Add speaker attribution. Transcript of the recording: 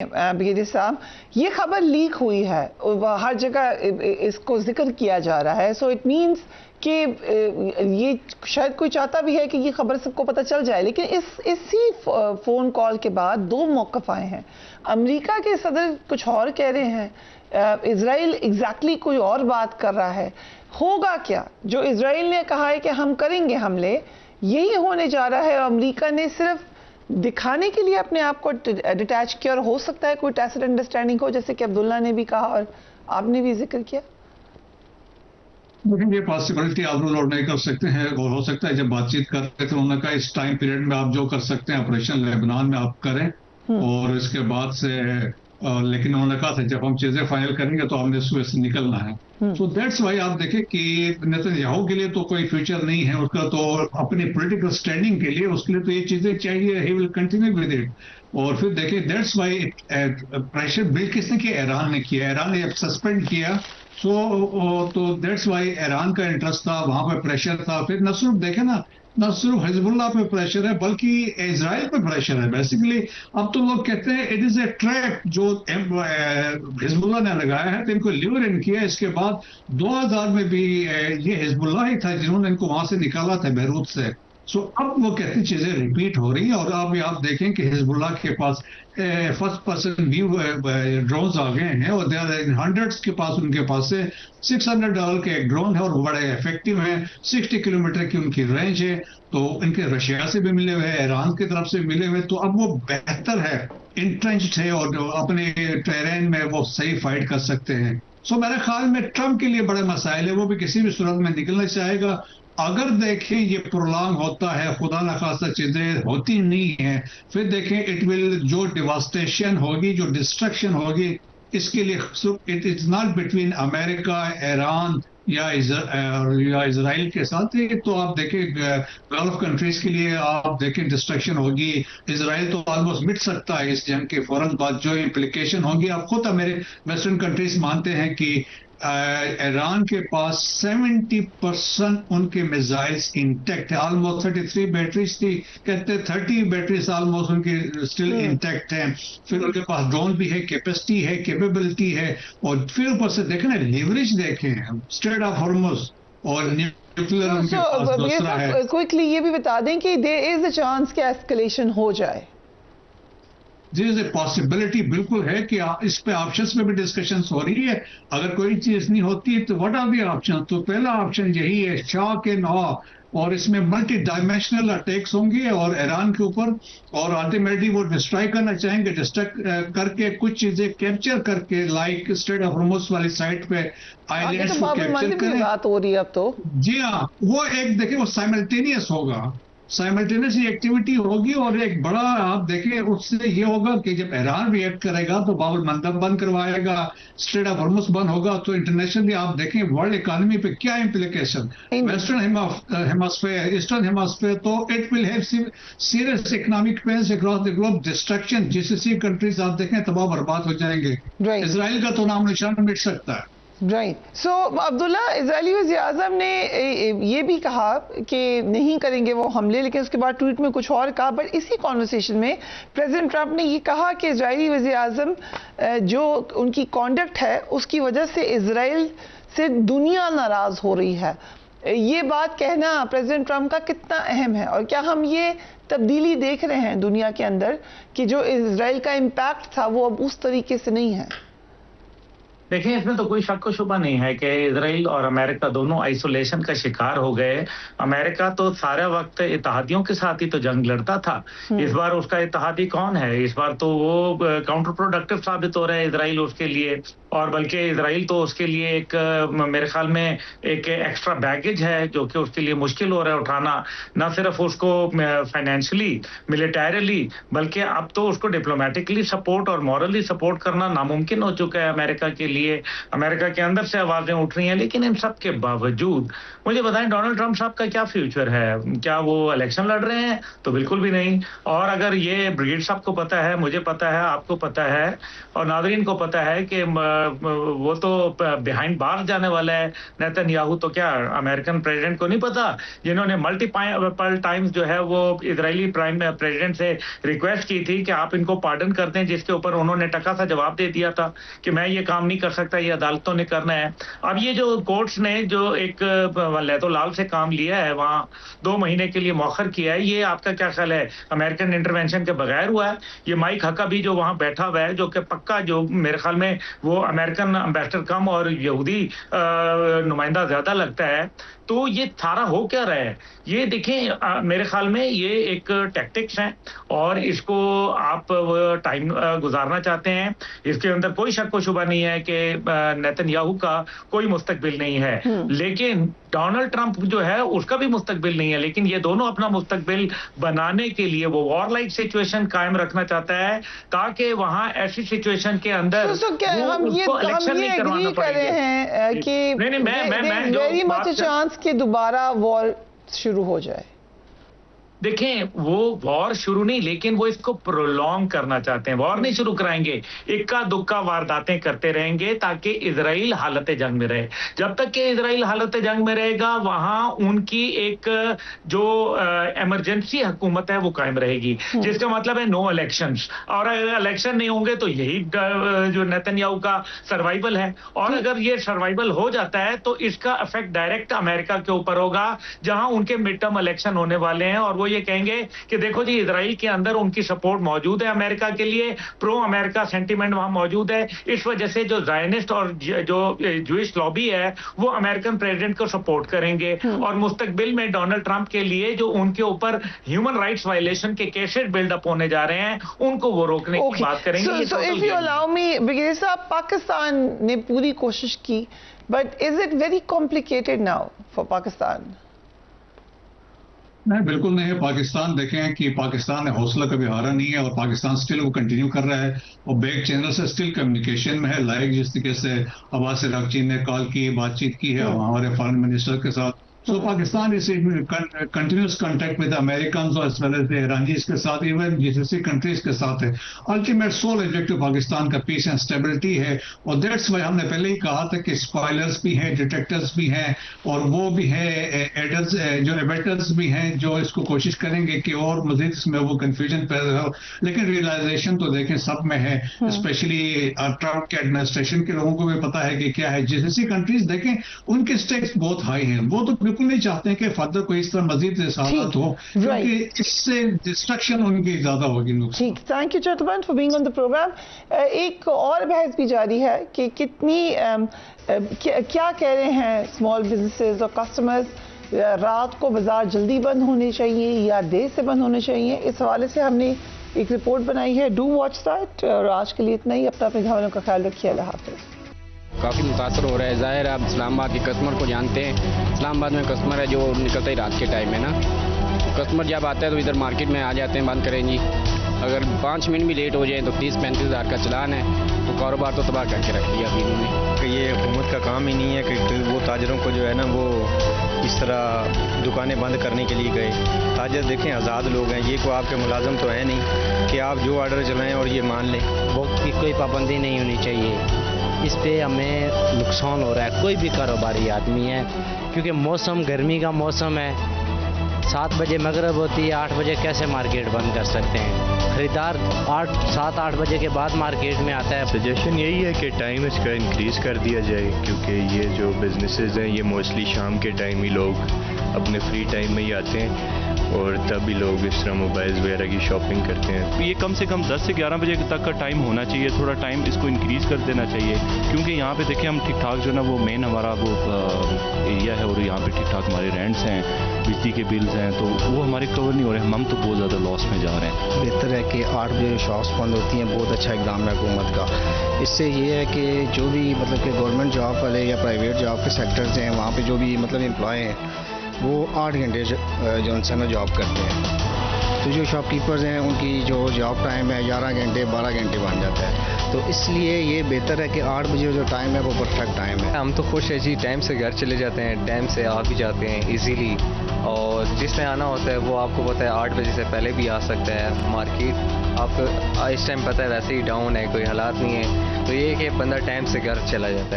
Speaker 1: Brigadier साहब, ये खबर लीक हुई है और हर जगह इसको जिक्र किया जा रहा है। सो इट मींस कि ये शायद कोई चाहता भी है कि ये खबर सबको पता चल जाए, लेकिन इसी फ़ोन कॉल के बाद दो मौक़िफ़ आए हैं। अमेरिका के सदर कुछ और कह रहे हैं, इजराइल एग्जैक्टली कोई और बात कर रहा है। होगा क्या? जो इजराइल ने कहा है कि हम करेंगे हमले, यही होने जा रहा है। अमेरिका ने सिर्फ दिखाने के लिए अपने आप को डिटैच किया, और हो सकता है कोई टैसिट अंडरस्टैंडिंग हो, जैसे कि अब्दुल्ला ने भी कहा और आपने भी जिक्र किया।
Speaker 2: लेकिन ये पॉसिबिलिटी आप लोग नहीं कर सकते हैं, और हो सकता है जब बातचीत करते थे उन्होंने कहा इस टाइम पीरियड में आप जो कर सकते हैं ऑपरेशन लेबनान में आप करें, और इसके बाद से लेकिन उन्होंने कहा था जब हम चीजें फाइनल करेंगे तो हमने सुएज से निकलना है। सो दैट्स वाई आप देखें कि नेतन्याहू के लिए तो कोई फ्यूचर नहीं है उसका, तो अपनी पॉलिटिकल स्टैंडिंग के लिए उसके लिए तो ये चीजें चाहिए, he will continue with it. और फिर देखिए दैट्स वाई प्रेशर बिल्ड किसने किया? ईरान ने किया। ईरान ने सस्पेंड किया, तो दैट्स वाई ईरान का इंटरेस्ट था, वहां पे प्रेशर था। फिर न सिर्फ देखे ना, न सिर्फ हिजबुल्लाह पे प्रेशर है बल्कि इजराइल पे प्रेशर है। बेसिकली अब तो लोग कहते हैं इट इज ए ट्रैप जो हिजबुल्लाह ने लगाया है, तो इनको ल्यूर इन किया। इसके बाद 2000 में भी ये हिजबुल्लाह ही था जिन्होंने इनको वहां से निकाला था बैरूत से। सो अब वो कहती चीजें रिपीट हो रही हैं, और अब आप देखें कि हिजबुल्लाह के पास फर्स्ट पर्सन व्यू ड्रोन्स आ गए हैं, और देयर हंड्रेड्स के पास उनके पास से $600 के एक ड्रोन है, और बड़े इफेक्टिव हैं। 60 किलोमीटर की उनकी रेंज है, तो इनके रशिया से भी मिले हुए हैं, ईरान की तरफ से मिले हुए, तो अब वो बेहतर है, इंट्रेंच्ड है, और अपने टेरेन में वो सही फाइट कर सकते हैं। सो मेरे ख्याल में ट्रंप के लिए बड़े मसाइल है, वो भी किसी भी सूरत में निकलना चाहेगा। अगर देखें ये प्रोलॉन्ग होता है, खुदा न खास्ता चीजें होती नहीं है, फिर देखें इट विल, जो डिवास्टेशन होगी, जो डिस्ट्रक्शन होगी, इसके लिए it is not between America, Iran या इजराइल के साथ। तो आप देखें गल्फ कंट्रीज के लिए आप देखें डिस्ट्रक्शन होगी। इजराइल तो ऑलमोस्ट मिट सकता है इस जंग के फौरन बाद, जो इम्प्लीकेशन होंगी। आप खुद मेरे वेस्टर्न कंट्रीज मानते हैं कि ईरान के पास 70% उनके मिसाइल्स इंटैक्ट है। ऑलमोस्ट 33 बैटरीज थी, कहते 30 बैटरीज ऑलमोस्ट उनकी स्टिल इंटैक्ट हैं। फिर उनके पास ड्रोन भी है, कैपेसिटी है, कैपेबिलिटी है, और फिर ऊपर से देखें ना लेवरेज देखें, स्ट्रेट ऑफ हॉर्मुज़ और न्यूक्लियर उनके पास दूसरा है।
Speaker 1: क्विकली ये भी बता दें कि देयर इज अ चांस कि एस्केलेशन हो जाए।
Speaker 2: दिस इज ए पॉसिबिलिटी, बिल्कुल है कि इस पे ऑप्शंस में भी डिस्कशंस हो रही है। अगर कोई चीज नहीं होती है तो व्हाट आर द ऑप्शन? तो पहला ऑप्शन यही है, शॉक एंड ऑ, और इसमें मल्टी डायमेंशनल अटैक्स होंगे और ईरान के ऊपर, और अल्टीमेटली वो डिस्ट्रॉय करना चाहेंगे, डिस्ट्रक्ट करके कुछ चीजें कैप्चर करके, लाइक स्ट्रेट ऑफ हॉर्मुज़ वाली साइड पे आइलैंड्स को कैप्चर करें।
Speaker 1: बात हो रही है अब तो।
Speaker 2: जी हाँ, वो एक देखिए वो साइमल्टेनियस होगा, साइमल्टेनियस एक्टिविटी होगी, और एक बड़ा आप देखें उससे ये होगा कि जब ईरान रिएक्ट करेगा तो बाब मंदब बंद करवाएगा, स्ट्रेट ऑफ हॉर्मुज़ बंद होगा, तो इंटरनेशनली आप देखें वर्ल्ड इकोनॉमी पे क्या implication, western hemisphere, eastern hemisphere, तो it will have serious economic pains across the globe, destruction. GCC countries आप देखें तबाह बर्बाद हो जाएंगे। इजराइल का तो नाम निशान मिट सकता है।
Speaker 1: राइट। सो अब्दुल्ला, इजरायली वज़ीर-ए-आज़म ने ये भी कहा कि नहीं करेंगे वो हमले, लेकिन उसके बाद ट्वीट में कुछ और कहा। बट इसी कॉन्वर्सेशन में प्रेसिडेंट ट्रंप ने ये कहा कि इजरायली वज़ीर-ए-आज़म जो उनकी कॉन्डक्ट है उसकी वजह से इजराइल से दुनिया नाराज हो रही है। ये बात कहना प्रेसिडेंट ट्रंप का कितना अहम है, और क्या हम ये तब्दीली देख रहे हैं दुनिया के अंदर कि जो इजराइल का इम्पैक्ट था वो अब उस तरीके से नहीं है?
Speaker 3: देखिए, इसमें तो कोई शक व शुबा नहीं है कि इजराइल और अमेरिका दोनों आइसोलेशन का शिकार हो गए। अमेरिका तो सारा वक्त इत्तेहादियों के साथ ही तो जंग लड़ता था। इस बार उसका इत्तेहादी कौन है? इस बार तो वो काउंटर प्रोडक्टिव साबित हो रहा है इजराइल उसके लिए, और बल्कि इजराइल तो उसके लिए एक मेरे ख्याल में एक एक्स्ट्रा बैगेज है जो कि उसके लिए मुश्किल हो रहा है उठाना। न सिर्फ उसको फाइनेंशियली, मिलिटरीली, बल्कि अब तो उसको डिप्लोमेटिकली सपोर्ट और मॉरली सपोर्ट करना नामुमकिन हो चुका है अमेरिका के लिए। लिए अमेरिका के अंदर से आवाजें उठ रही हैं। लेकिन इन सब के बावजूद मुझे बताएं, डोनाल्ड ट्रंप साहब का क्या फ्यूचर है? क्या वो इलेक्शन लड़ रहे हैं? तो बिल्कुल भी नहीं। और अगर ये ब्रिगेड साहब को पता है, मुझे पता है, आपको पता है और नादरीन को पता है कि वो तो बिहाइंड बार जाने वाला है नेतन्याहू, तो क्या अमेरिकन प्रेसिडेंट को नहीं पता, जिन्होंने मल्टीपल टाइम्स जो है वो इजरायली प्राइम प्रेसिडेंट से रिक्वेस्ट की थी कि आप इनको पार्डन कर दें, जिसके ऊपर उन्होंने टका सा जवाब दे दिया था कि मैं ये काम नहीं कर सकता, ये अदालतों ने करना है। अब ये जो कोर्ट्स ने जो एक लैतो लाल से काम लिया है, वहां 2 महीने के लिए मौखर किया है, ये आपका क्या ख्याल है अमेरिकन इंटरवेंशन के बगैर हुआ है? ये माइक हकाबी जो वहां बैठा हुआ है, जो कि पक्का जो मेरे ख्याल में वो अमेरिकन एम्बेसडर कम और यहूदी नुमाइंदा ज्यादा लगता है, तो ये सारा हो क्या रहा है? ये देखें, मेरे ख्याल में ये एक टैक्टिक्स है और इसको आप टाइम गुजारना चाहते हैं। इसके अंदर कोई शक व शुबा नहीं है कि नेतन्याहू का कोई मुस्तकबिल नहीं है, लेकिन डोनाल्ड ट्रंप जो है उसका भी मुस्तकबिल नहीं है। लेकिन ये दोनों अपना मुस्तकबिल बनाने के लिए वो वॉर लाइक सिचुएशन कायम रखना चाहता है, ताकि वहां ऐसी सिचुएशन के अंदर
Speaker 1: हम ये एग्री कर रहे हैं कि वेरी मच चांस कि दोबारा वॉर शुरू हो जाए।
Speaker 3: देखें, वो वॉर शुरू नहीं, लेकिन वो इसको प्रोलॉन्ग करना चाहते हैं। वॉर नहीं शुरू कराएंगे, इक्का दुक्का वारदातें करते रहेंगे ताकि इजराइल हालत जंग में रहे। जब तक कि इजराइल हालत जंग में रहेगा, वहां उनकी एक जो इमरजेंसी हुकूमत है वो कायम रहेगी, जिसका मतलब है नो इलेक्शंस। और अगर इलेक्शन नहीं होंगे तो यही जो नेतन्याहू का सर्वाइवल है। और अगर ये सर्वाइवल हो जाता है तो इसका इफेक्ट डायरेक्ट अमेरिका के ऊपर होगा, जहां उनके मिड टर्म इलेक्शन होने वाले हैं और वो ये कहेंगे कि देखो जी, इजराइल के अंदर उनकी सपोर्ट मौजूद है अमेरिका के लिए, प्रो अमेरिका सेंटीमेंट वहां मौजूद है। इस वजह से जो जायनिस्ट और जो जूइश लॉबी है वो अमेरिकन प्रेसिडेंट को सपोर्ट करेंगे और मुस्तकबिल में डोनाल्ड ट्रंप के लिए जो उनके ऊपर ह्यूमन राइट्स वायलेशन के केसेस बिल्डअप होने जा रहे हैं, उनको वो रोकने की बात करेंगे।
Speaker 1: So if you allow me, brigadier साहब, पाकिस्तान ने पूरी कोशिश की, but is it very complicated now for Pakistan?
Speaker 2: नहीं, बिल्कुल नहीं है। पाकिस्तान देखें कि पाकिस्तान ने हौसला कभी हारा नहीं है और पाकिस्तान स्टिल वो कंटिन्यू कर रहा है और बैक चैनल से स्टिल कम्युनिकेशन में है। लाइक जिस तरीके से अब्बास अरागची ने कॉल की, बातचीत की है हमारे फॉरेन मिनिस्टर के साथ। So Pakistan is in continuous contact with the Americans as well as the Iranis के साथ, इवन GCC कंट्रीज के साथ है। अल्टीमेट सोल ऑब्जेक्टिव पाकिस्तान का पीस एंड स्टेबिलिटी है और दैट्स वाई हमने पहले ही कहा था कि स्पॉयलर्स भी हैं, डिटेक्टर्स भी हैं और वो भी हैं एडर्स, जो एबेटर्स भी हैं, जो इसको कोशिश करेंगे कि और मजीद इसमें वो कंफ्यूजन पैदा हो। लेकिन रियलाइजेशन तो देखें सब में है, स्पेशली ट्रंप के एडमिनिस्ट्रेशन के लोगों को भी पता है कि क्या है। GCC कंट्रीज देखें, उनके स्टेक्स बहुत हाई हैं, वो तो बिल्कुल नहीं चाहते कि फर्दर कोई इस तरह मजीद हालात हो, क्योंकि इससे डिस्ट्रक्शन उनकी ज्यादा होगी।
Speaker 1: ठीक, thank you gentleman for being on the programme. एक और बहस भी जारी है कि कितनी क्या कह रहे हैं स्मॉल बिजनेसेस और कस्टमर्स, रात को बाजार जल्दी बंद होने चाहिए या देर से बंद होने चाहिए? इस हवाले से हमने एक रिपोर्ट बनाई है, डू वॉच दैट। और आज के लिए इतना ही, अपना अपने घरों का ख्याल रखिए, अल्लाह हाफिज़।
Speaker 4: काफ़ी मुतासर हो रहा है। ज़ाहिर है, आप इस्लामाबाद के कस्टमर को जानते हैं। इस्लामाबाद में कस्टमर है जो निकलता ही रात के टाइम है ना, कस्टमर जब आता है तो इधर मार्केट में आ जाते हैं, बंद करें जी। अगर 5 मिनट भी लेट हो जाए तो 30-35 हज़ार का चलान है, तो कारोबार तो तबाह करके रख दिया अभी इन्होंने।
Speaker 5: ये हुकूमत का काम ही नहीं है कि वो ताजरों को जो है ना वो इस तरह दुकानें बंद करने के लिए गए। ताजर देखें आज़ाद लोग हैं, ये कोई आपके मुलाजम तो है नहीं कि आप जो ऑर्डर चलाएं और ये मान लें।
Speaker 6: वक्त की कोई पाबंदी नहीं होनी चाहिए, इस पे हमें नुकसान हो रहा है। कोई भी कारोबारी आदमी है, क्योंकि मौसम गर्मी का मौसम है, 7 बजे मगरिब होती है, 8 बजे कैसे मार्केट बंद कर सकते हैं? खरीदार 7-8 बजे के बाद मार्केट में आता है।
Speaker 7: सजेशन यही है कि टाइम इसका इंक्रीज़ कर दिया जाए, क्योंकि ये जो बिजनेसेस हैं ये मोस्टली शाम के टाइम ही लोग अपने फ्री टाइम में ही आते हैं और तभी लोग इस तरह मोबाइल्स वगैरह की शॉपिंग करते हैं।
Speaker 8: तो ये कम से कम 10 से 11 बजे तक का टाइम होना चाहिए, थोड़ा टाइम इसको इंक्रीज़ कर देना चाहिए, क्योंकि यहाँ पे देखिए हम ठीक ठाक जो ना वो मेन हमारा वो एरिया है और यहाँ पे ठीक ठाक हमारे रेंट्स हैं, बिजली के बिल्स हैं, तो वो हमारे कवर नहीं हो रहे, हम तो बहुत ज़्यादा लॉस में जा रहे हैं।
Speaker 5: बेहतर है कि 8 बजे शॉप्स बंद होती हैं, बहुत अच्छा इकदाम है हुकूमत का। इससे ये है कि जो भी मतलब कि गवर्नमेंट जॉब वाले या प्राइवेट जॉब के सेक्टर्स हैं, वहाँ पे जो भी मतलब एम्प्लॉय हैं वो 8 घंटे जो उनसे ना जॉब करते हैं। तो जो शॉपकीपर्स हैं उनकी जो जॉब टाइम है 11 घंटे 12 घंटे बन जाता है। तो इसलिए ये बेहतर है कि 8 बजे जो टाइम है वो परफेक्ट टाइम है।
Speaker 9: हम तो खुश है जी, टाइम से घर चले जाते हैं, टाइम से आ भी जाते हैं इजीली, और जिसने आना होता है वो आपको पता है 8 बजे से पहले भी आ सकता है। मार्केट आपको इस टाइम पता है वैसे ही डाउन है, कोई हालात नहीं है, तो ये है कि बंदा टाइम से घर चला जाता है।